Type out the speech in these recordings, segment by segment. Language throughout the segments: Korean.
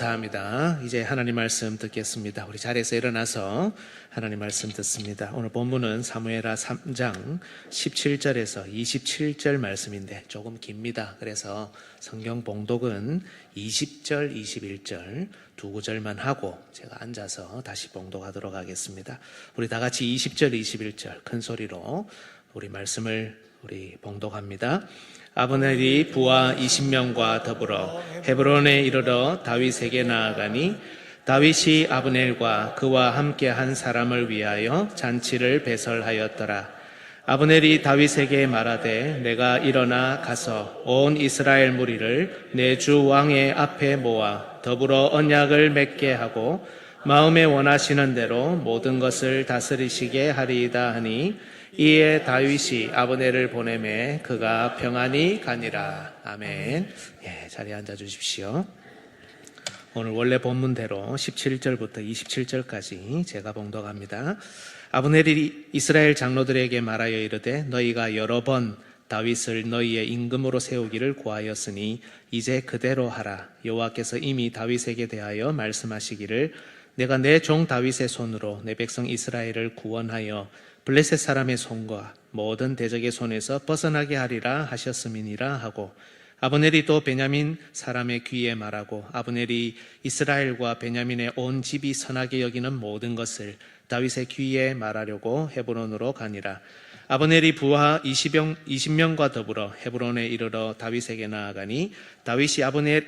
감사합니다. 이제 하나님 말씀 듣겠습니다. 우리 자리에서 일어나서 하나님 말씀 듣습니다. 오늘 본문은 사무엘하 3장 17절에서 27절 말씀인데 조금 깁니다. 그래서 성경 봉독은 20절, 21절 두 구절만 하고 제가 앉아서 다시 봉독하도록 하겠습니다. 우리 다 같이 20절, 21절 큰 소리로 우리 말씀을 봉독합니다. 아브넬이 부하 20명과 더불어 헤브론에 이르러 다윗에게 나아가니 다윗이 아브넬과 그와 함께 한 사람을 위하여 잔치를 배설하였더라. 아브넬이 다윗에게 말하되 내가 일어나 가서 온 이스라엘 무리를 내 주 왕의 앞에 모아 더불어 언약을 맺게 하고 마음에 원하시는 대로 모든 것을 다스리시게 하리이다 하니 이에 다윗이 아브넬을 보내매 그가 평안히 가니라. 아멘. 자리에 앉아 주십시오. 오늘 원래 본문대로 17절부터 27절까지 제가 봉독합니다. 아브넬이 이스라엘 장로들에게 말하여 이르되 너희가 여러 번 다윗을 너희의 임금으로 세우기를 구하였으니 이제 그대로 하라. 여호와께서 이미 다윗에게 대하여 말씀하시기를 내가 내 종 다윗의 손으로 내 백성 이스라엘을 구원하여 블레셋 사람의 손과 모든 대적의 손에서 벗어나게 하리라 하셨음이니라 하고 아브넬이 또 베냐민 사람의 귀에 말하고 아브넬이 이스라엘과 베냐민의 온 집이 선하게 여기는 모든 것을 다윗의 귀에 말하려고 헤브론으로 가니라. 아브넬이 부하 20명과 더불어 헤브론에 이르러 다윗에게 나아가니 다윗이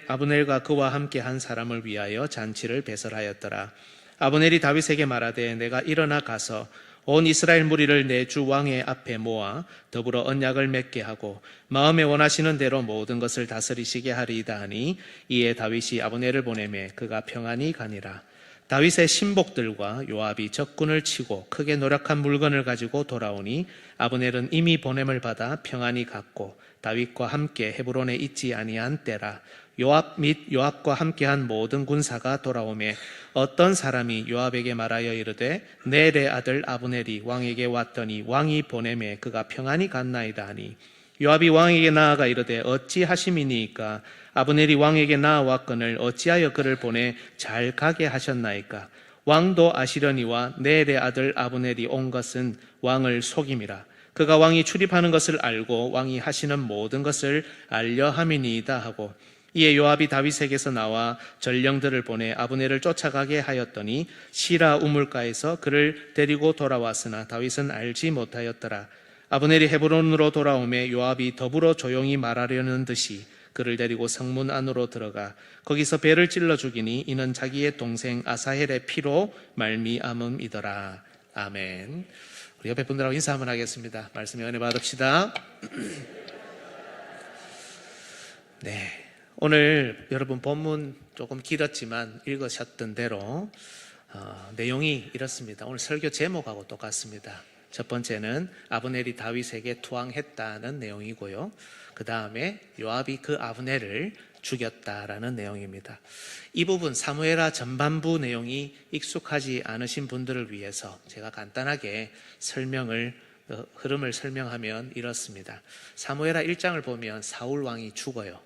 아브넬과 그와 함께 한 사람을 위하여 잔치를 배설하였더라. 아브넬이 다윗에게 말하되 내가 일어나 가서 온 이스라엘 무리를 내 주 왕의 앞에 모아 더불어 언약을 맺게 하고 마음에 원하시는 대로 모든 것을 다스리시게 하리이다 하니 이에 다윗이 아브넬을 보내매 그가 평안히 가니라. 다윗의 신복들과 요압이 적군을 치고 크게 노력한 물건을 가지고 돌아오니 아브넬은 이미 보냄을 받아 평안히 갔고 다윗과 함께 헤브론에 있지 아니한 때라. 요압 및 요압과 함께한 모든 군사가 돌아오매 어떤 사람이 요압에게 말하여 이르되 넬의 아들 아브넬이 왕에게 왔더니 왕이 보내매 그가 평안히 갔나이다 하니 요압이 왕에게 나아가 이르되 어찌하심이니이까 아브넬이 왕에게 나아왔거늘 어찌하여 그를 보내 잘 가게 하셨나이까. 왕도 아시려니와 넬의 아들 아브넬이 온 것은 왕을 속임이라. 그가 왕이 출입하는 것을 알고 왕이 하시는 모든 것을 알려 함이니이다 하고 이에 요압이 다윗에게서 나와 전령들을 보내 아브넬을 쫓아가게 하였더니 시라 우물가에서 그를 데리고 돌아왔으나 다윗은 알지 못하였더라. 아브넬이 헤브론으로 돌아오매 요압이 더불어 조용히 말하려는 듯이 그를 데리고 성문 안으로 들어가 거기서 배를 찔러 죽이니 이는 자기의 동생 아사헬의 피로 말미암음이더라. 아멘. 우리 옆에 분들하고 인사 한번 하겠습니다. 말씀에 은혜 받읍시다. 네. 오늘 여러분 본문 조금 길었지만 읽으셨던 대로 내용이 이렇습니다. 오늘 설교 제목하고 똑같습니다. 첫 번째는 아브넬이 다윗에게 투항했다는 내용이고요. 그 다음에 요압이 그 아브넬을 죽였다라는 내용입니다. 이 부분 사무엘하 전반부 내용이 익숙하지 않으신 분들을 위해서 제가 간단하게 흐름을 설명하면 이렇습니다. 사무엘하 1장을 보면 사울 왕이 죽어요.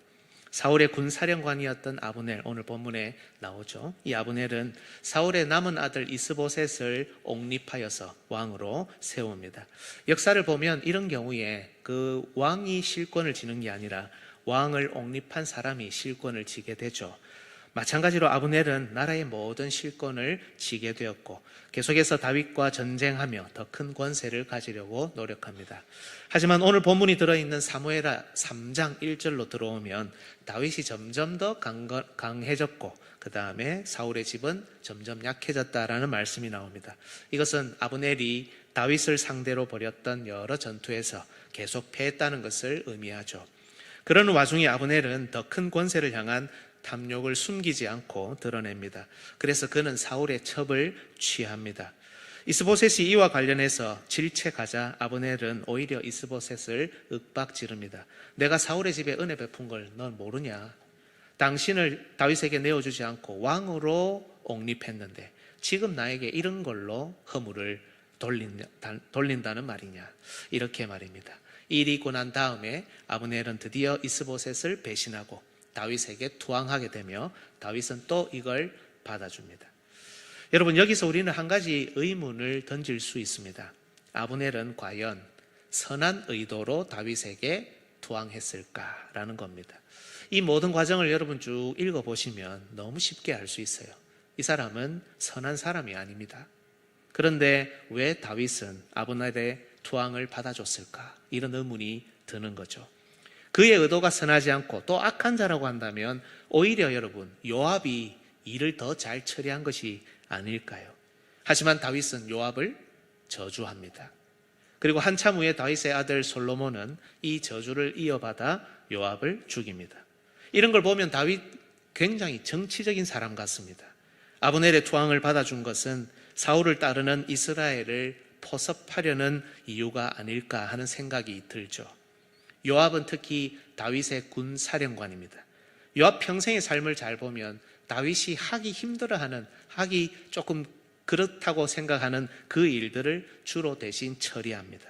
사울의 군사령관이었던 아브넬, 오늘 본문에 나오죠. 이 아브넬은 사울의 남은 아들 이스보셋을 옹립하여서 왕으로 세웁니다. 역사를 보면 이런 경우에 그 왕이 실권을 지는 게 아니라 왕을 옹립한 사람이 실권을 지게 되죠. 마찬가지로 아브넬은 나라의 모든 실권을 지게 되었고 계속해서 다윗과 전쟁하며 더 큰 권세를 가지려고 노력합니다. 하지만 오늘 본문이 들어있는 사무엘하 3장 1절로 들어오면 다윗이 점점 더 강해졌고 그 다음에 사울의 집은 점점 약해졌다라는 말씀이 나옵니다. 이것은 아브넬이 다윗을 상대로 벌였던 여러 전투에서 계속 패했다는 것을 의미하죠. 그런 와중에 아브넬은 더 큰 권세를 향한 탐욕을 숨기지 않고 드러냅니다. 그래서 그는 사울의 첩을 취합니다. 이스보셋이 이와 관련해서 질책하자 아브넬은 오히려 이스보셋을 윽박지릅니다. 내가 사울의 집에 은혜 베푼 걸 넌 모르냐? 당신을 다윗에게 내어주지 않고 왕으로 옹립했는데 지금 나에게 이런 걸로 허물을 돌린다는 말이냐? 이렇게 말입니다. 일이 있고 난 다음에 아브넬은 드디어 이스보셋을 배신하고 다윗에게 투항하게 되며 다윗은 또 이걸 받아줍니다. 여러분, 여기서 우리는 한 가지 의문을 던질 수 있습니다. 아브넬은 과연 선한 의도로 다윗에게 투항했을까라는 겁니다. 이 모든 과정을 여러분 쭉 읽어보시면 너무 쉽게 알 수 있어요. 이 사람은 선한 사람이 아닙니다. 그런데 왜 다윗은 아브넬의 투항을 받아줬을까? 이런 의문이 드는 거죠. 그의 의도가 선하지 않고 또 악한 자라고 한다면 오히려 여러분 요압이 일을 더 잘 처리한 것이 아닐까요? 하지만 다윗은 요압을 저주합니다. 그리고 한참 후에 다윗의 아들 솔로몬은 이 저주를 이어받아 요압을 죽입니다. 이런 걸 보면 다윗 굉장히 정치적인 사람 같습니다. 아브넬의 투항을 받아준 것은 사울을 따르는 이스라엘을 포섭하려는 이유가 아닐까 하는 생각이 들죠. 요압은 특히 다윗의 군 사령관입니다. 요압 평생의 삶을 잘 보면 다윗이 하기 힘들어하는, 하기 조금 그렇다고 생각하는 그 일들을 주로 대신 처리합니다.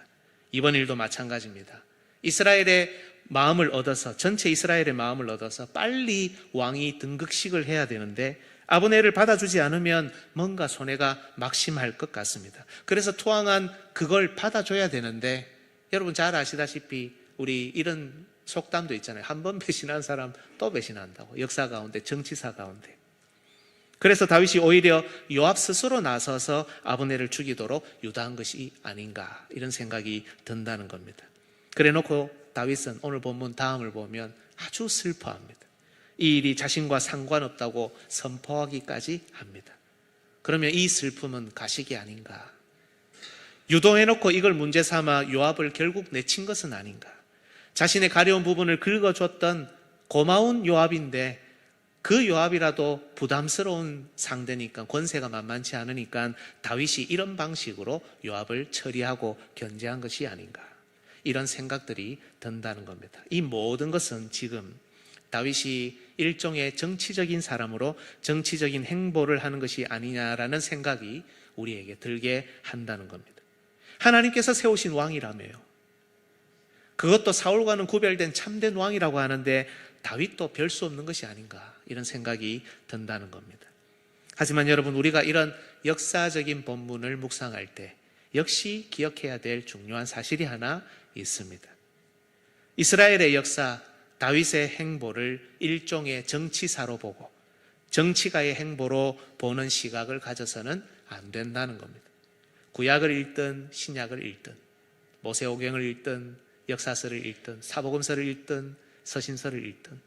이번 일도 마찬가지입니다. 이스라엘의 마음을 얻어서, 전체 이스라엘의 마음을 얻어서 빨리 왕이 등극식을 해야 되는데 아브넬을 받아주지 않으면 뭔가 손해가 막심할 것 같습니다. 그래서 투항한 그걸 받아줘야 되는데, 여러분 잘 아시다시피 우리 이런 속담도 있잖아요. 한 번 배신한 사람 또 배신한다고. 역사 가운데, 정치사 가운데. 그래서 다윗이 오히려 요압 스스로 나서서 아브넬을 죽이도록 유도한 것이 아닌가, 이런 생각이 든다는 겁니다. 그래 놓고 다윗은 오늘 본문 다음을 보면 아주 슬퍼합니다. 이 일이 자신과 상관없다고 선포하기까지 합니다. 그러면 이 슬픔은 가식이 아닌가? 유도해놓고 이걸 문제 삼아 요압을 결국 내친 것은 아닌가? 자신의 가려운 부분을 긁어줬던 고마운 요압인데 그 요압이라도 부담스러운 상대니까, 권세가 만만치 않으니까 다윗이 이런 방식으로 요압을 처리하고 견제한 것이 아닌가, 이런 생각들이 든다는 겁니다. 이 모든 것은 지금 다윗이 일종의 정치적인 사람으로 정치적인 행보를 하는 것이 아니냐라는 생각이 우리에게 들게 한다는 겁니다. 하나님께서 세우신 왕이라며요. 그것도 사울과는 구별된 참된 왕이라고 하는데 다윗도 별 수 없는 것이 아닌가, 이런 생각이 든다는 겁니다. 하지만 여러분, 우리가 이런 역사적인 본문을 묵상할 때 역시 기억해야 될 중요한 사실이 하나 있습니다. 이스라엘의 역사, 다윗의 행보를 일종의 정치사로 보고 정치가의 행보로 보는 시각을 가져서는 안 된다는 겁니다. 구약을 읽든 신약을 읽든 모세오경을 읽든 역사서를 읽든 사복음서를 읽든 서신서를 읽든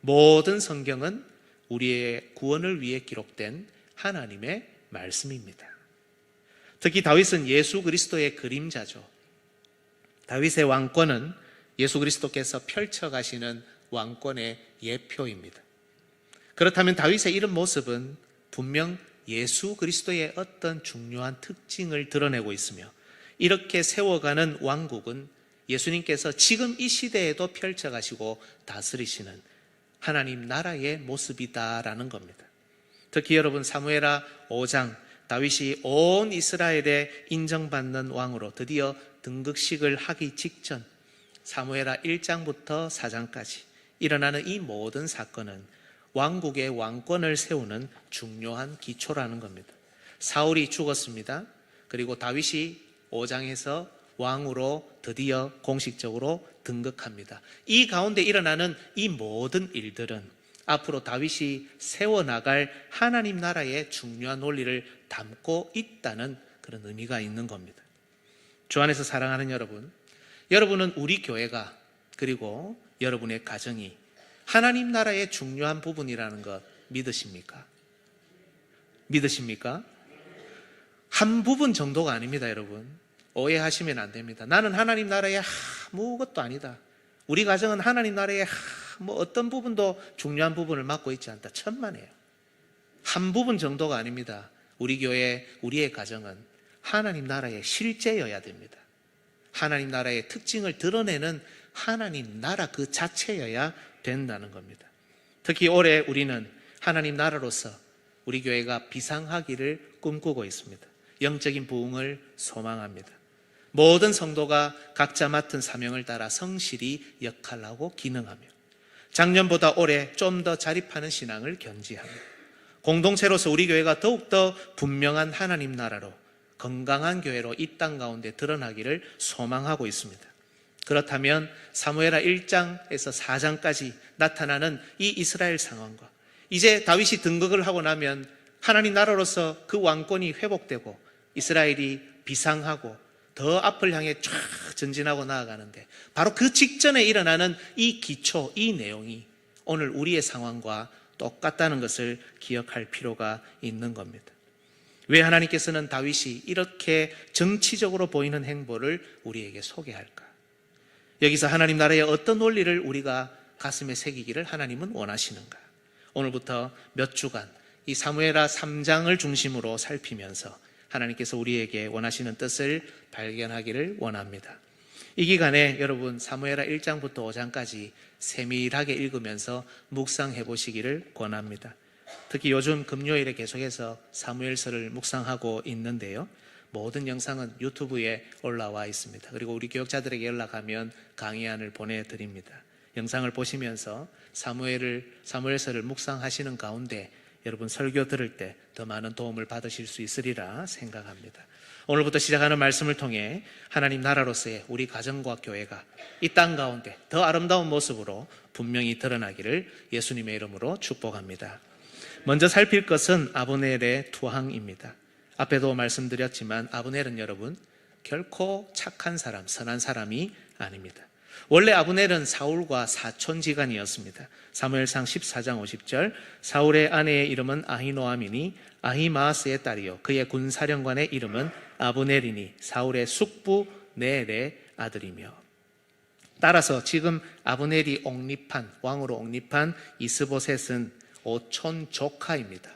모든 성경은 우리의 구원을 위해 기록된 하나님의 말씀입니다. 특히 다윗은 예수 그리스도의 그림자죠. 다윗의 왕권은 예수 그리스도께서 펼쳐가시는 왕권의 예표입니다. 그렇다면 다윗의 이런 모습은 분명 예수 그리스도의 어떤 중요한 특징을 드러내고 있으며, 이렇게 세워가는 왕국은 예수님께서 지금 이 시대에도 펼쳐가시고 다스리시는 하나님 나라의 모습이다라는 겁니다. 특히 여러분, 사무엘하 5장, 다윗이 온 이스라엘에 인정받는 왕으로 드디어 등극식을 하기 직전, 사무엘하 1장부터 4장까지 일어나는 이 모든 사건은 왕국의 왕권을 세우는 중요한 기초라는 겁니다. 사울이 죽었습니다. 그리고 다윗이 5장에서 왕으로 드디어 공식적으로 등극합니다. 이 가운데 일어나는 이 모든 일들은 앞으로 다윗이 세워나갈 하나님 나라의 중요한 논리를 담고 있다는 그런 의미가 있는 겁니다. 주 안에서 사랑하는 여러분, 여러분은 우리 교회가, 그리고 여러분의 가정이 하나님 나라의 중요한 부분이라는 것 믿으십니까? 믿으십니까? 한 부분 정도가 아닙니다, 여러분. 오해하시면 안 됩니다. 나는 하나님 나라의 아무것도 아니다. 우리 가정은 하나님 나라의 뭐 어떤 부분도 중요한 부분을 맡고 있지 않다. 천만에요. 한 부분 정도가 아닙니다. 우리 교회, 우리의 가정은 하나님 나라의 실제여야 됩니다. 하나님 나라의 특징을 드러내는 하나님 나라 그 자체여야 된다는 겁니다. 특히 올해 우리는 하나님 나라로서 우리 교회가 비상하기를 꿈꾸고 있습니다. 영적인 부흥을 소망합니다. 모든 성도가 각자 맡은 사명을 따라 성실히 역할하고 기능하며 작년보다 올해 좀 더 자립하는 신앙을 견지합니다. 공동체로서 우리 교회가 더욱더 분명한 하나님 나라로 건강한 교회로 이 땅 가운데 드러나기를 소망하고 있습니다. 그렇다면 사무엘하 1장에서 4장까지 나타나는 이 이스라엘 상황과 이제 다윗이 등극을 하고 나면 하나님 나라로서 그 왕권이 회복되고 이스라엘이 비상하고 더 앞을 향해 쫙 전진하고 나아가는데 바로 그 직전에 일어나는 이 기초, 이 내용이 오늘 우리의 상황과 똑같다는 것을 기억할 필요가 있는 겁니다. 왜 하나님께서는 다윗이 이렇게 정치적으로 보이는 행보를 우리에게 소개할까? 여기서 하나님 나라의 어떤 원리를 우리가 가슴에 새기기를 하나님은 원하시는가? 오늘부터 몇 주간 이 사무엘하 3장을 중심으로 살피면서 하나님께서 우리에게 원하시는 뜻을 발견하기를 원합니다. 이 기간에 여러분 사무엘하 1장부터 5장까지 세밀하게 읽으면서 묵상해 보시기를 권합니다. 특히 요즘 금요일에 계속해서 사무엘서를 묵상하고 있는데요. 모든 영상은 유튜브에 올라와 있습니다. 그리고 우리 교역자들에게 연락하면 강의안을 보내드립니다. 영상을 보시면서 사무엘서를 묵상하시는 가운데 여러분 설교 들을 때 더 많은 도움을 받으실 수 있으리라 생각합니다. 오늘부터 시작하는 말씀을 통해 하나님 나라로서의 우리 가정과 교회가 이 땅 가운데 더 아름다운 모습으로 분명히 드러나기를 예수님의 이름으로 축복합니다. 먼저 살필 것은 아브넬의 투항입니다. 앞에도 말씀드렸지만 아브넬은 여러분 결코 착한 사람, 선한 사람이 아닙니다. 원래 아브넬은 사울과 사촌지간이었습니다. 사무엘상 14장 50절 사울의 아내의 이름은 아히노아미니 아히마아스의 딸이요 그의 군사령관의 이름은 아브넬이니 사울의 숙부 넬의 아들이며 따라서 지금 아브넬이 왕으로 옹립한 이스보셋은 오촌 조카입니다.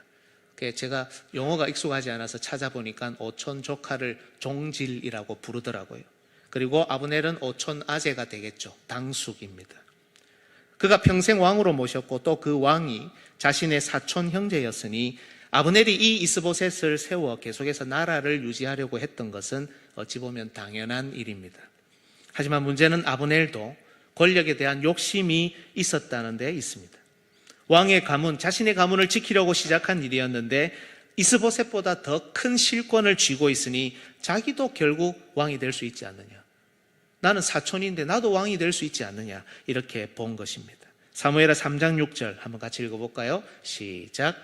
제가 용어가 익숙하지 않아서 찾아보니까 오촌 조카를 종질이라고 부르더라고요. 그리고 아브넬은 오촌 아재가 되겠죠. 당숙입니다. 그가 평생 왕으로 모셨고 또 그 왕이 자신의 사촌 형제였으니 아브넬이 이 이스보셋을 세워 계속해서 나라를 유지하려고 했던 것은 어찌 보면 당연한 일입니다. 하지만 문제는 아브넬도 권력에 대한 욕심이 있었다는 데 있습니다. 왕의 가문, 자신의 가문을 지키려고 시작한 일이었는데 이스보셋보다 더 큰 실권을 쥐고 있으니 자기도 결국 왕이 될 수 있지 않느냐. 나는 사촌인데 나도 왕이 될 수 있지 않느냐. 이렇게 본 것입니다. 사무엘하 3장 6절 한번 같이 읽어볼까요? 시작.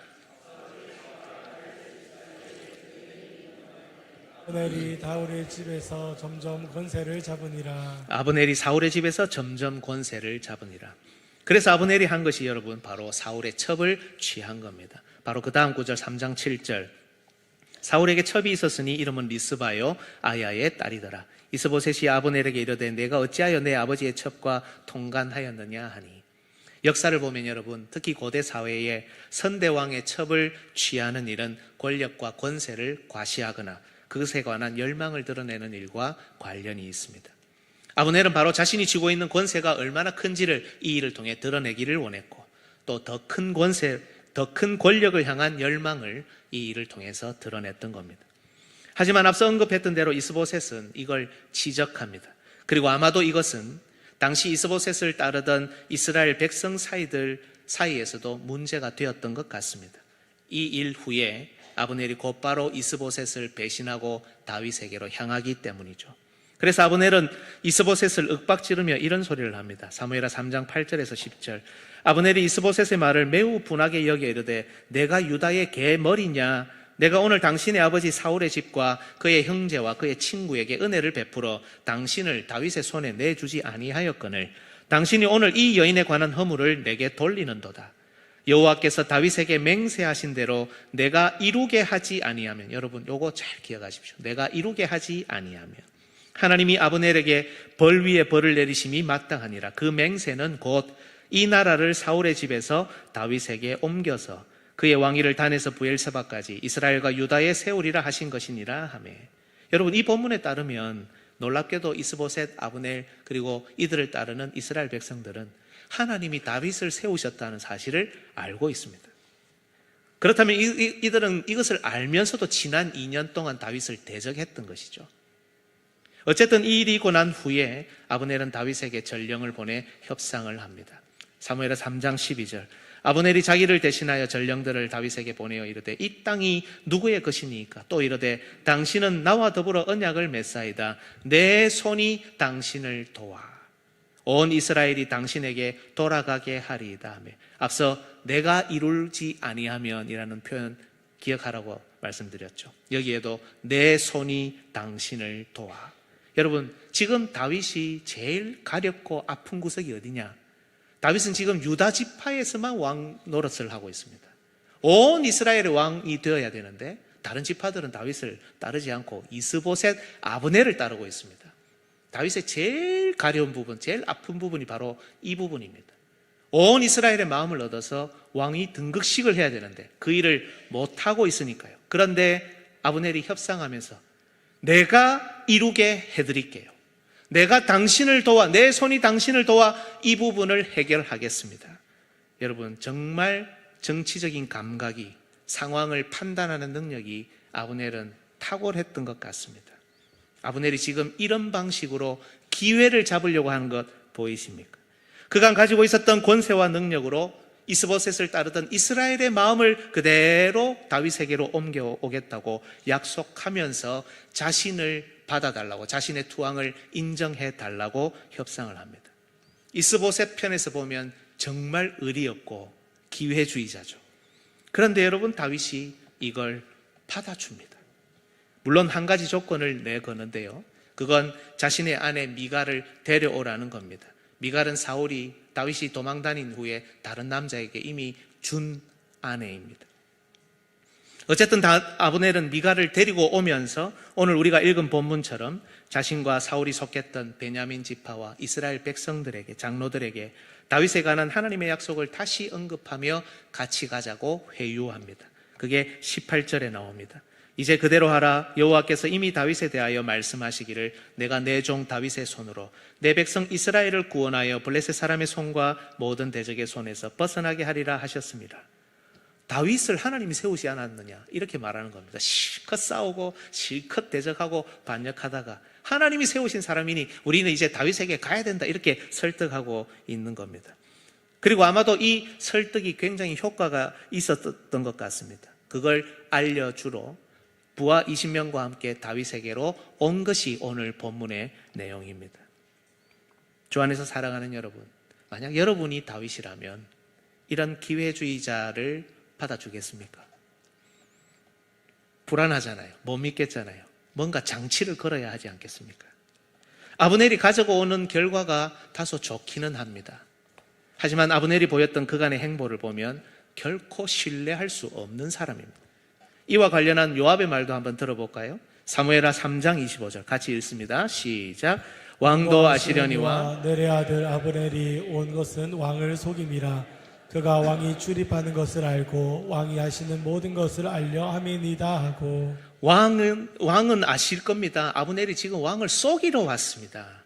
아브넬이 사울의 집에서 점점 권세를 잡으니라. 아브넬이 사울의 집에서 점점 권세를 잡으니라. 그래서 아브넬이 한 것이 여러분 바로 사울의 첩을 취한 겁니다. 바로 그 다음 구절 3장 7절 사울에게 첩이 있었으니 이름은 리스바요 아야의 딸이더라. 이스보셋이 아브넬에게 이르되 내가 어찌하여 내 아버지의 첩과 통간하였느냐 하니 역사를 보면 여러분 특히 고대 사회에 선대왕의 첩을 취하는 일은 권력과 권세를 과시하거나 그것에 관한 열망을 드러내는 일과 관련이 있습니다. 아브넬은 바로 자신이 쥐고 있는 권세가 얼마나 큰지를 이 일을 통해 드러내기를 원했고 또 더 큰 권세, 더 큰 권력을 향한 열망을 이 일을 통해서 드러냈던 겁니다. 하지만 앞서 언급했던 대로 이스보셋은 이걸 지적합니다. 그리고 아마도 이것은 당시 이스보셋을 따르던 이스라엘 백성 사이에서도 문제가 되었던 것 같습니다. 이 일 후에 아브넬이 곧바로 이스보셋을 배신하고 다윗에게로 향하기 때문이죠. 그래서 아브넬은 이스보셋을 윽박지르며 이런 소리를 합니다. 사무엘하 3장 8절에서 10절 아브넬이 이스보셋의 말을 매우 분하게 여겨 이르되 내가 유다의 개 머리냐 내가 오늘 당신의 아버지 사울의 집과 그의 형제와 그의 친구에게 은혜를 베풀어 당신을 다윗의 손에 내주지 아니하였거늘 당신이 오늘 이 여인에 관한 허물을 내게 돌리는도다. 여호와께서 다윗에게 맹세하신 대로 내가 이루게 하지 아니하면 여러분 요거 잘 기억하십시오. 내가 이루게 하지 아니하면 하나님이 아브넬에게 벌 위에 벌을 내리심이 마땅하니라. 그 맹세는 곧 이 나라를 사울의 집에서 다윗에게 옮겨서 그의 왕위를 단에서 부엘세바까지 이스라엘과 유다에 세우리라 하신 것이니라 하매 여러분 이 본문에 따르면 놀랍게도 이스보셋, 아브넬 그리고 이들을 따르는 이스라엘 백성들은 하나님이 다윗을 세우셨다는 사실을 알고 있습니다. 그렇다면 이들은 이것을 알면서도 지난 2년 동안 다윗을 대적했던 것이죠. 어쨌든 이 일이 있고 난 후에 아브넬은 다윗에게 전령을 보내 협상을 합니다. 사무엘하 3장 12절. 아브넬이 자기를 대신하여 전령들을 다윗에게 보내어 이르되 이 땅이 누구의 것이니까? 또 이르되 당신은 나와 더불어 언약을 맺사이다. 내 손이 당신을 도와 온 이스라엘이 당신에게 돌아가게 하리이다 하며, 앞서 내가 이루지 아니하면이라는 표현 기억하라고 말씀드렸죠. 여기에도 내 손이 당신을 도와. 여러분, 지금 다윗이 제일 가렵고 아픈 구석이 어디냐? 다윗은 지금 유다 지파에서만 왕 노릇을 하고 있습니다. 온 이스라엘의 왕이 되어야 되는데 다른 지파들은 다윗을 따르지 않고 이스보셋 아브넬을 따르고 있습니다. 다윗의 제일 가려운 부분, 제일 아픈 부분이 바로 이 부분입니다. 온 이스라엘의 마음을 얻어서 왕이 등극식을 해야 되는데 그 일을 못하고 있으니까요. 그런데 아브넬이 협상하면서 내가 이루게 해드릴게요. 내가 당신을 도와, 내 손이 당신을 도와 이 부분을 해결하겠습니다. 여러분, 정말 정치적인 감각이, 상황을 판단하는 능력이 아브넬은 탁월했던 것 같습니다. 아브넬이 지금 이런 방식으로 기회를 잡으려고 하는 것 보이십니까? 그간 가지고 있었던 권세와 능력으로 이스보셋을 따르던 이스라엘의 마음을 그대로 다윗에게로 옮겨오겠다고 약속하면서 자신을 받아달라고, 자신의 투항을 인정해달라고 협상을 합니다. 이스보셋 편에서 보면 정말 의리 없고 기회주의자죠. 그런데 여러분, 다윗이 이걸 받아줍니다. 물론 한 가지 조건을 내거는데요, 그건 자신의 아내 미갈을 데려오라는 겁니다. 미갈은 사울이 다윗이 도망 다닌 후에 다른 남자에게 이미 준 아내입니다. 어쨌든 아브넬은 미갈을 데리고 오면서 오늘 우리가 읽은 본문처럼 자신과 사울이 속했던 베냐민 지파와 이스라엘 백성들에게, 장로들에게 다윗에 관한 하나님의 약속을 다시 언급하며 같이 가자고 회유합니다. 그게 18절에 나옵니다. 이제 그대로 하라. 여호와께서 이미 다윗에 대하여 말씀하시기를 내가 내 종 다윗의 손으로 내 백성 이스라엘을 구원하여 블레셋 사람의 손과 모든 대적의 손에서 벗어나게 하리라 하셨습니다. 다윗을 하나님이 세우지 않았느냐, 이렇게 말하는 겁니다. 실컷 싸우고 실컷 대적하고 반역하다가 하나님이 세우신 사람이니 우리는 이제 다윗에게 가야 된다, 이렇게 설득하고 있는 겁니다. 그리고 아마도 이 설득이 굉장히 효과가 있었던 것 같습니다. 그걸 알려주러 부하 20명과 함께 다윗에게로 온 것이 오늘 본문의 내용입니다. 주 안에서 사랑하는 여러분, 만약 여러분이 다윗이라면 이런 기회주의자를 받아주겠습니까? 불안하잖아요. 못 믿겠잖아요. 뭔가 장치를 걸어야 하지 않겠습니까? 아브넬이 가지고 오는 결과가 다소 좋기는 합니다. 하지만 아브넬이 보였던 그간의 행보를 보면 결코 신뢰할 수 없는 사람입니다. 이와 관련한 요압의 말도 한번 들어볼까요? 사무엘하 3장 25절 같이 읽습니다. 시작. 왕도 아시려니와 내레 아들 아브넬이 온 것은 왕을 속임이라. 그가 왕이 출입하는 것을 알고 왕이 하시는 모든 것을 알려 함이니이다 하고. 왕은 아실 겁니다. 아브넬이 지금 왕을 속이러 왔습니다.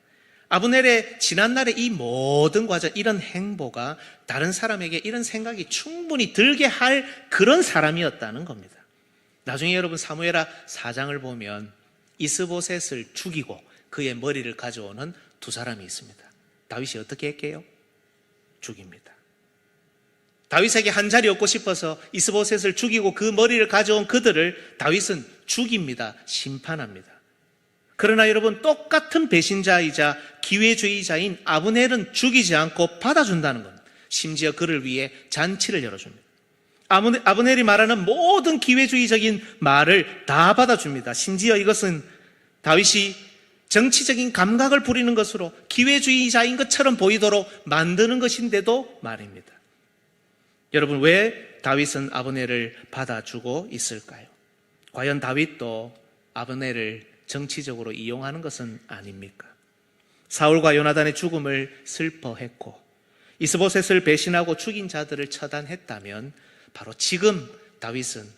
아브넬의 지난날의 이 모든 과정, 이런 행보가 다른 사람에게 이런 생각이 충분히 들게 할 그런 사람이었다는 겁니다. 나중에 여러분 사무엘하 4장을 보면 이스보셋을 죽이고 그의 머리를 가져오는 두 사람이 있습니다. 다윗이 어떻게 했게요? 죽입니다. 다윗에게 한 자리 얻고 싶어서 이스보셋을 죽이고 그 머리를 가져온 그들을 다윗은 죽입니다. 심판합니다. 그러나 여러분, 똑같은 배신자이자 기회주의자인 아브넬은 죽이지 않고 받아준다는 겁니다. 심지어 그를 위해 잔치를 열어줍니다. 아브넬이 말하는 모든 기회주의적인 말을 다 받아줍니다. 심지어 이것은 다윗이 정치적인 감각을 부리는 것으로 기회주의자인 것처럼 보이도록 만드는 것인데도 말입니다. 여러분, 왜 다윗은 아브넬을 받아주고 있을까요? 과연 다윗도 아브넬을 정치적으로 이용하는 것은 아닙니까? 사울과 요나단의 죽음을 슬퍼했고 이스보셋을 배신하고 죽인 자들을 처단했다면 바로 지금 다윗은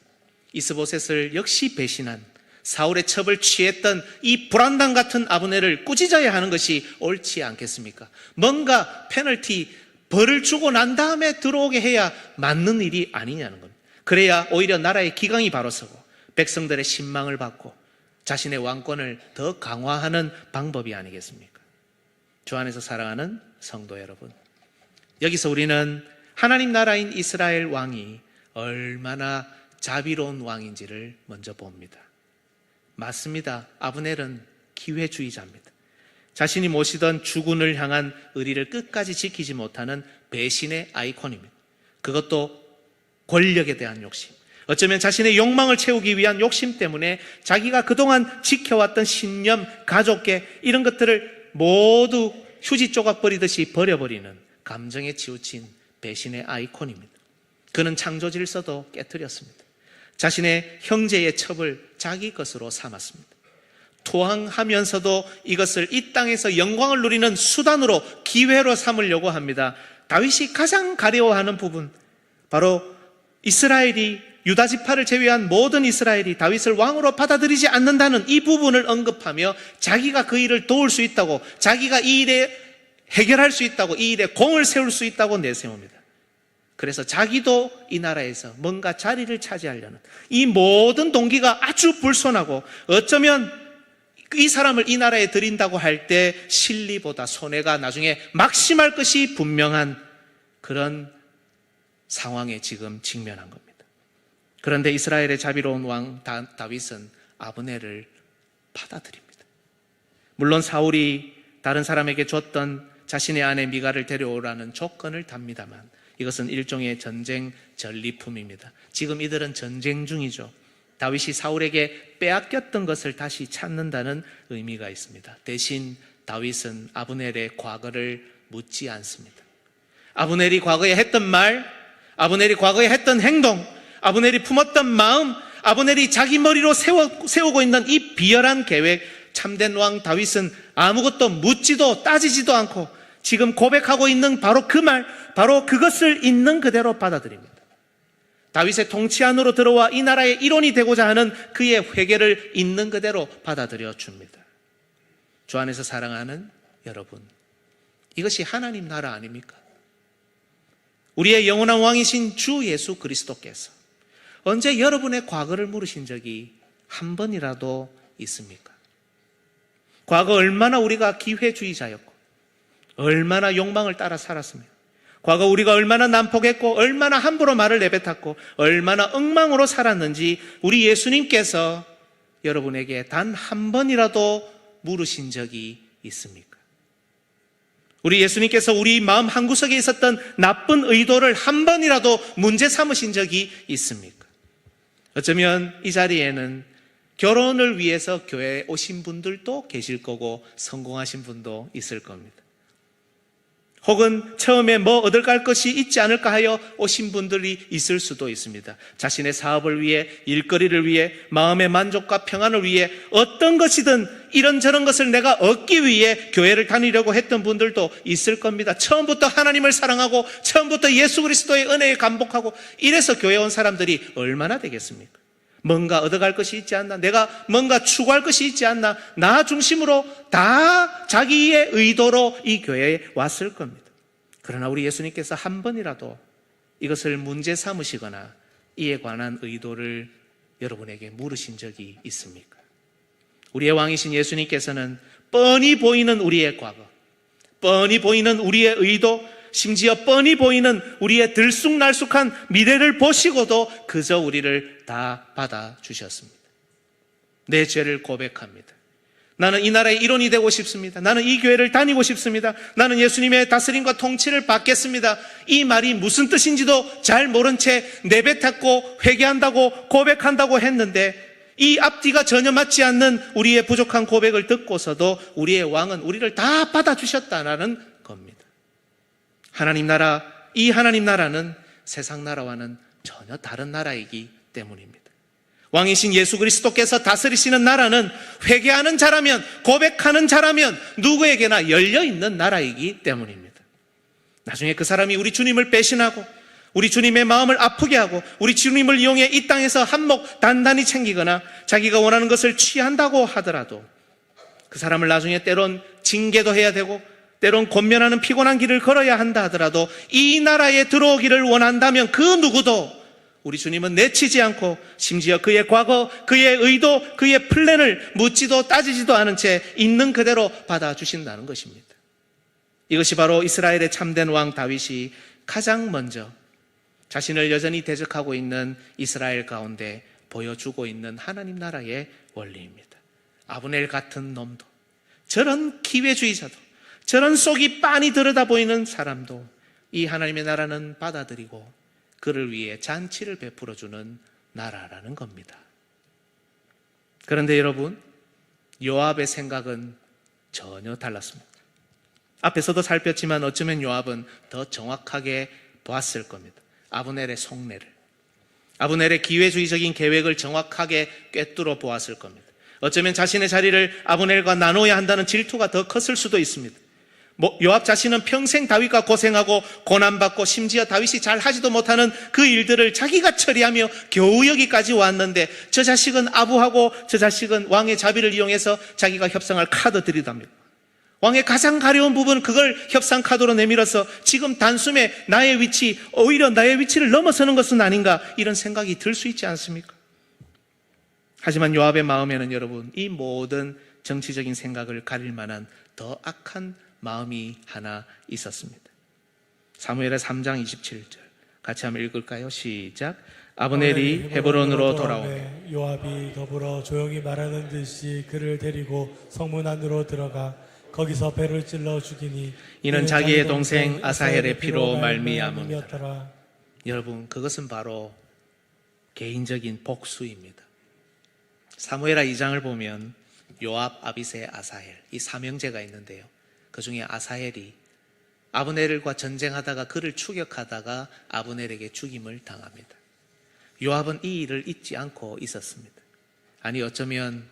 이스보셋을 역시 배신한 사울의 첩을 취했던 이 불안당 같은 아브넬을 꾸짖어야 하는 것이 옳지 않겠습니까? 뭔가 페널티, 벌을 주고 난 다음에 들어오게 해야 맞는 일이 아니냐는 겁니다. 그래야 오히려 나라의 기강이 바로 서고 백성들의 신망을 받고 자신의 왕권을 더 강화하는 방법이 아니겠습니까? 주 안에서 사랑하는 성도 여러분, 여기서 우리는 하나님 나라인 이스라엘 왕이 얼마나 자비로운 왕인지를 먼저 봅니다. 맞습니다. 아브넬은 기회주의자입니다. 자신이 모시던 주군을 향한 의리를 끝까지 지키지 못하는 배신의 아이콘입니다. 그것도 권력에 대한 욕심. 어쩌면 자신의 욕망을 채우기 위한 욕심 때문에 자기가 그동안 지켜왔던 신념, 가족계 이런 것들을 모두 휴지 조각 버리듯이 버려버리는 감정에 치우친 배신의 아이콘입니다. 그는 창조 질서도 깨뜨렸습니다. 자신의 형제의 첩을 자기 것으로 삼았습니다. 토항하면서도 이것을 이 땅에서 영광을 누리는 수단으로, 기회로 삼으려고 합니다. 다윗이 가장 가려워하는 부분, 바로 이스라엘이, 유다 지파를 제외한 모든 이스라엘이 다윗을 왕으로 받아들이지 않는다는 이 부분을 언급하며 자기가 그 일을 도울 수 있다고, 자기가 이 일에 해결할 수 있다고, 이 일에 공을 세울 수 있다고 내세웁니다. 그래서 자기도 이 나라에서 뭔가 자리를 차지하려는 이 모든 동기가 아주 불손하고, 어쩌면 이 사람을 이 나라에 들인다고 할 때 실리보다 손해가 나중에 막심할 것이 분명한 그런 상황에 지금 직면한 겁니다. 그런데 이스라엘의 자비로운 왕 다윗은 아브넬을 받아들입니다. 물론 사울이 다른 사람에게 줬던 자신의 아내 미갈을 데려오라는 조건을 답니다만, 이것은 일종의 전쟁 전리품입니다. 지금 이들은 전쟁 중이죠. 다윗이 사울에게 빼앗겼던 것을 다시 찾는다는 의미가 있습니다. 대신 다윗은 아브넬의 과거를 묻지 않습니다. 아브넬이 과거에 했던 말, 아브넬이 과거에 했던 행동, 아브넬이 품었던 마음, 아브넬이 자기 머리로 세우고 있는 이 비열한 계획, 참된 왕 다윗은 아무것도 묻지도 따지지도 않고 지금 고백하고 있는 바로 그 말, 바로 그것을 있는 그대로 받아들입니다. 다윗의 통치 안으로 들어와 이 나라의 일원이 되고자 하는 그의 회개를 있는 그대로 받아들여 줍니다. 주 안에서 사랑하는 여러분, 이것이 하나님 나라 아닙니까? 우리의 영원한 왕이신 주 예수 그리스도께서 언제 여러분의 과거를 물으신 적이 한 번이라도 있습니까? 과거 얼마나 우리가 기회주의자였고, 얼마나 욕망을 따라 살았으며, 과거 우리가 얼마나 난폭했고, 얼마나 함부로 말을 내뱉었고, 얼마나 엉망으로 살았는지 우리 예수님께서 여러분에게 단 한 번이라도 물으신 적이 있습니까? 우리 예수님께서 우리 마음 한구석에 있었던 나쁜 의도를 한 번이라도 문제 삼으신 적이 있습니까? 어쩌면 이 자리에는 결혼을 위해서 교회에 오신 분들도 계실 거고, 성공하신 분도 있을 겁니다. 혹은 처음에 뭐 얻어갈 것이 있지 않을까 하여 오신 분들이 있을 수도 있습니다. 자신의 사업을 위해, 일거리를 위해, 마음의 만족과 평안을 위해 어떤 것이든 이런저런 것을 내가 얻기 위해 교회를 다니려고 했던 분들도 있을 겁니다. 처음부터 하나님을 사랑하고 처음부터 예수 그리스도의 은혜에 감복하고 이래서 교회에 온 사람들이 얼마나 되겠습니까? 뭔가 얻어갈 것이 있지 않나, 내가 뭔가 추구할 것이 있지 않나, 나 중심으로 다 자기의 의도로 이 교회에 왔을 겁니다. 그러나 우리 예수님께서 한 번이라도 이것을 문제 삼으시거나 이에 관한 의도를 여러분에게 물으신 적이 있습니까? 우리의 왕이신 예수님께서는 뻔히 보이는 우리의 과거, 뻔히 보이는 우리의 의도, 심지어 뻔히 보이는 우리의 들쑥날쑥한 미래를 보시고도 그저 우리를 다 받아주셨습니다. 내 죄를 고백합니다. 나는 이 나라의 일원이 되고 싶습니다. 나는 이 교회를 다니고 싶습니다. 나는 예수님의 다스림과 통치를 받겠습니다. 이 말이 무슨 뜻인지도 잘 모른 채 내뱉었고 회개한다고 고백한다고 했는데, 이 앞뒤가 전혀 맞지 않는 우리의 부족한 고백을 듣고서도 우리의 왕은 우리를 다 받아주셨다는 겁니다. 하나님 나라, 이 하나님 나라는 세상 나라와는 전혀 다른 나라이기 때문입니다. 왕이신 예수 그리스도께서 다스리시는 나라는 회개하는 자라면, 고백하는 자라면 누구에게나 열려있는 나라이기 때문입니다. 나중에 그 사람이 우리 주님을 배신하고 우리 주님의 마음을 아프게 하고 우리 주님을 이용해 이 땅에서 한몫 단단히 챙기거나 자기가 원하는 것을 취한다고 하더라도 그 사람을 나중에 때론 징계도 해야 되고 때론 권면하는 피곤한 길을 걸어야 한다 하더라도 이 나라에 들어오기를 원한다면 그 누구도 우리 주님은 내치지 않고 심지어 그의 과거, 그의 의도, 그의 플랜을 묻지도 따지지도 않은 채 있는 그대로 받아주신다는 것입니다. 이것이 바로 이스라엘의 참된 왕 다윗이 가장 먼저 자신을 여전히 대적하고 있는 이스라엘 가운데 보여주고 있는 하나님 나라의 원리입니다. 아브넬 같은 놈도, 저런 기회주의자도, 저런 속이 빤히 들여다 보이는 사람도 이 하나님의 나라는 받아들이고 그를 위해 잔치를 베풀어주는 나라라는 겁니다. 그런데 여러분, 요압의 생각은 전혀 달랐습니다. 앞에서도 살폈지만 어쩌면 요압은 더 정확하게 보았을 겁니다. 아브넬의 속내를, 아브넬의 기회주의적인 계획을 정확하게 꿰뚫어 보았을 겁니다. 어쩌면 자신의 자리를 아브넬과 나눠야 한다는 질투가 더 컸을 수도 있습니다. 요압 자신은 평생 다윗과 고생하고 고난받고 심지어 다윗이 잘 하지도 못하는 그 일들을 자기가 처리하며 겨우 여기까지 왔는데 저 자식은 아부하고 저 자식은 왕의 자비를 이용해서 자기가 협상할 카드 들이답니다. 왕의 가장 가려운 부분 그걸 협상 카드로 내밀어서 지금 단숨에 나의 위치, 오히려 나의 위치를 넘어서는 것은 아닌가 이런 생각이 들 수 있지 않습니까? 하지만 요압의 마음에는 여러분 이 모든 정치적인 생각을 가릴 만한 더 악한 마음이 하나 있었습니다. 사무엘의 3장 27절 같이 한번 읽을까요? 시작. 아브넬이 헤브론으로 돌아오매 요압이 더불어 조용히 말하는 듯이 그를 데리고 성문 안으로 들어가 거기서 배를 찔러 죽이니 이는 자기의 동생 아사헬의 피로 말미암음이더라. 여러분, 그것은 바로 개인적인 복수입니다. 사무엘하 2장을 보면 요압, 아비새, 아사헬 이 삼형제가 있는데요. 그 중에 아사헬이 아브넬과 전쟁하다가 그를 추격하다가 아브넬에게 죽임을 당합니다. 요압은 이 일을 잊지 않고 있었습니다. 아니 어쩌면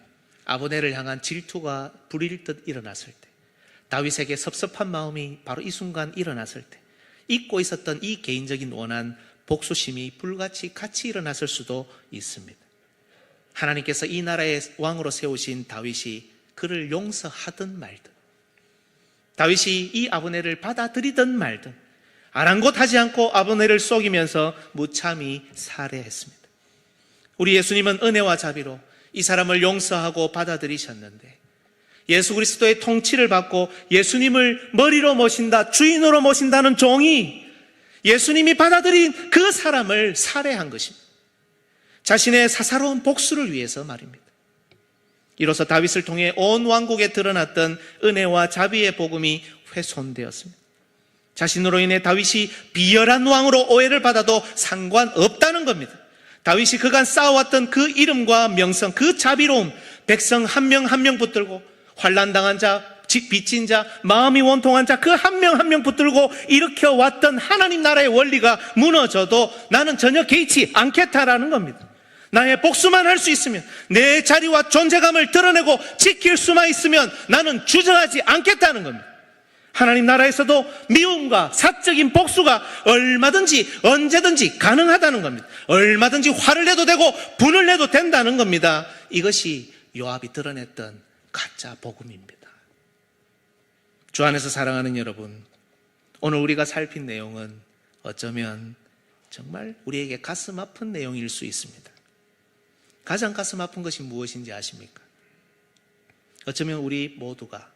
아브넬을 향한 질투가 불일 듯 일어났을 때, 다윗에게 섭섭한 마음이 바로 이 순간 일어났을 때 잊고 있었던 이 개인적인 원한, 복수심이 불같이 같이 일어났을 수도 있습니다. 하나님께서 이 나라의 왕으로 세우신 다윗이 그를 용서하든 말든, 다윗이 이 아브넬을 받아들이든 말든 아랑곳하지 않고 아브넬을 속이면서 무참히 살해했습니다. 우리 예수님은 은혜와 자비로 이 사람을 용서하고 받아들이셨는데 예수 그리스도의 통치를 받고 예수님을 머리로 모신다, 주인으로 모신다는 종이 예수님이 받아들인 그 사람을 살해한 것입니다. 자신의 사사로운 복수를 위해서 말입니다. 이로써 다윗을 통해 온 왕국에 드러났던 은혜와 자비의 복음이 훼손되었습니다. 자신으로 인해 다윗이 비열한 왕으로 오해를 받아도 상관없다는 겁니다. 다윗이 그간 쌓아왔던 그 이름과 명성, 그 자비로움, 백성 한 명 한 명 붙들고 환난당한 자, 빚진 자, 마음이 원통한 자 그 한 명 한 명 붙들고 일으켜왔던 하나님 나라의 원리가 무너져도 나는 전혀 개의치 않겠다라는 겁니다. 나의 복수만 할 수 있으면, 내 자리와 존재감을 드러내고 지킬 수만 있으면 나는 주저하지 않겠다는 겁니다. 하나님 나라에서도 미움과 사적인 복수가 얼마든지 언제든지 가능하다는 겁니다. 얼마든지 화를 내도 되고 분을 내도 된다는 겁니다. 이것이 요압이 드러냈던 가짜 복음입니다. 주 안에서 사랑하는 여러분, 오늘 우리가 살핀 내용은 어쩌면 정말 우리에게 가슴 아픈 내용일 수 있습니다. 가장 가슴 아픈 것이 무엇인지 아십니까? 어쩌면 우리 모두가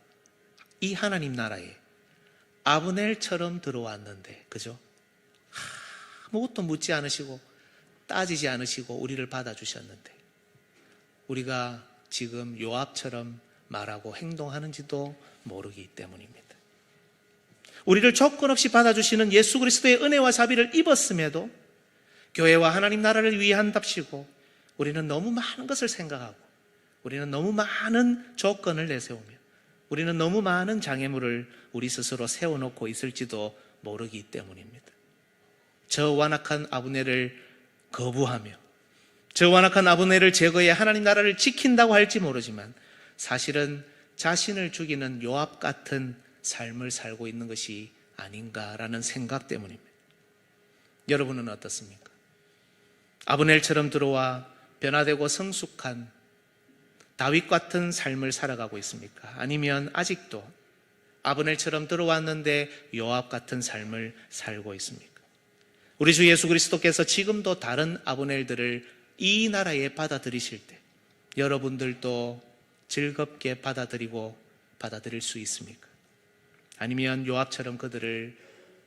이 하나님 나라에 아브넬처럼 들어왔는데, 그죠? 아무것도 묻지 않으시고 따지지 않으시고 우리를 받아주셨는데 우리가 지금 요압처럼 말하고 행동하는지도 모르기 때문입니다. 우리를 조건 없이 받아주시는 예수 그리스도의 은혜와 자비를 입었음에도 교회와 하나님 나라를 위한답시고 우리는 너무 많은 것을 생각하고 우리는 너무 많은 조건을 내세우며 우리는 너무 많은 장애물을 우리 스스로 세워놓고 있을지도 모르기 때문입니다. 저 완악한 아브넬을 거부하며 저 완악한 아브넬을 제거해 하나님 나라를 지킨다고 할지 모르지만 사실은 자신을 죽이는 요압 같은 삶을 살고 있는 것이 아닌가라는 생각 때문입니다. 여러분은 어떻습니까? 아브넬처럼 들어와 변화되고 성숙한 다윗 같은 삶을 살아가고 있습니까? 아니면 아직도 아브넬처럼 들어왔는데 요압 같은 삶을 살고 있습니까? 우리 주 예수 그리스도께서 지금도 다른 아브넬들을 이 나라에 받아들이실 때 여러분들도 즐겁게 받아들이고 받아들일 수 있습니까? 아니면 요압처럼 그들을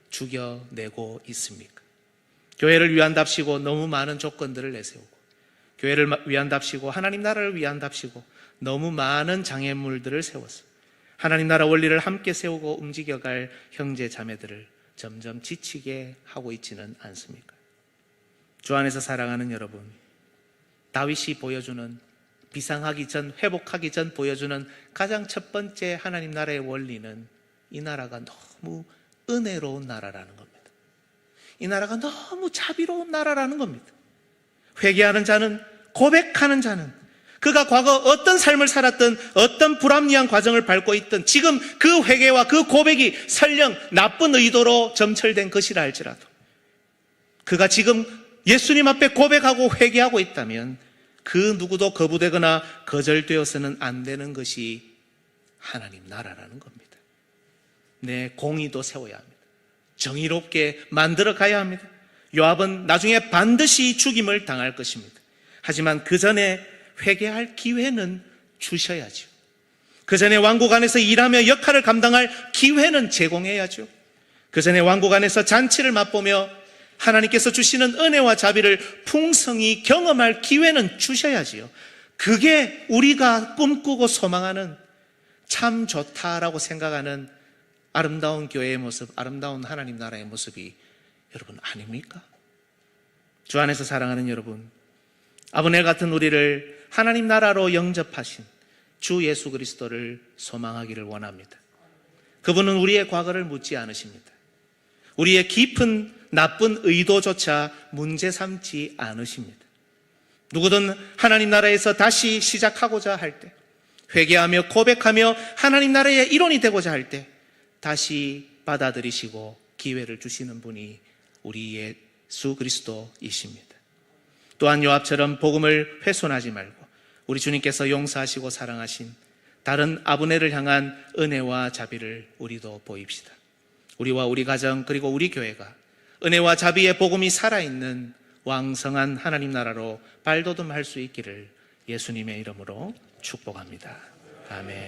죽여내고 있습니까? 교회를 위한답시고 너무 많은 조건들을 내세우고, 교회를 위한답시고 하나님 나라를 위한답시고 너무 많은 장애물들을 세워서 하나님 나라 원리를 함께 세우고 움직여갈 형제 자매들을 점점 지치게 하고 있지는 않습니까? 주 안에서 사랑하는 여러분, 다윗이 보여주는, 비상하기 전, 회복하기 전 보여주는 가장 첫 번째 하나님 나라의 원리는 이 나라가 너무 은혜로운 나라라는 겁니다. 이 나라가 너무 자비로운 나라라는 겁니다. 회개하는 자는, 고백하는 자는, 그가 과거 어떤 삶을 살았든, 어떤 불합리한 과정을 밟고 있든, 지금 그 회개와 그 고백이 설령 나쁜 의도로 점철된 것이라 할지라도 그가 지금 예수님 앞에 고백하고 회개하고 있다면 그 누구도 거부되거나 거절되어서는 안 되는 것이 하나님 나라라는 겁니다. 네, 공의도 세워야 합니다. 정의롭게 만들어 가야 합니다. 요압은 나중에 반드시 죽임을 당할 것입니다. 하지만 그 전에 회개할 기회는 주셔야죠. 그 전에 왕국 안에서 일하며 역할을 감당할 기회는 제공해야죠. 그 전에 왕국 안에서 잔치를 맛보며 하나님께서 주시는 은혜와 자비를 풍성히 경험할 기회는 주셔야지요. 그게 우리가 꿈꾸고 소망하는, 참 좋다라고 생각하는 아름다운 교회의 모습, 아름다운 하나님 나라의 모습이 여러분 아닙니까? 주 안에서 사랑하는 여러분, 아브넬 같은 우리를 하나님 나라로 영접하신 주 예수 그리스도를 소망하기를 원합니다. 그분은 우리의 과거를 묻지 않으십니다. 우리의 깊은 나쁜 의도조차 문제 삼지 않으십니다. 누구든 하나님 나라에서 다시 시작하고자 할 때, 회개하며 고백하며 하나님 나라의 일원이 되고자 할 때 다시 받아들이시고 기회를 주시는 분이 우리 예수 그리스도이십니다. 또한 요압처럼 복음을 훼손하지 말고 우리 주님께서 용서하시고 사랑하신 다른 아브넬을 향한 은혜와 자비를 우리도 보입시다. 우리와 우리 가정 그리고 우리 교회가 은혜와 자비의 복음이 살아있는 왕성한 하나님 나라로 발돋움할 수 있기를 예수님의 이름으로 축복합니다. 아멘.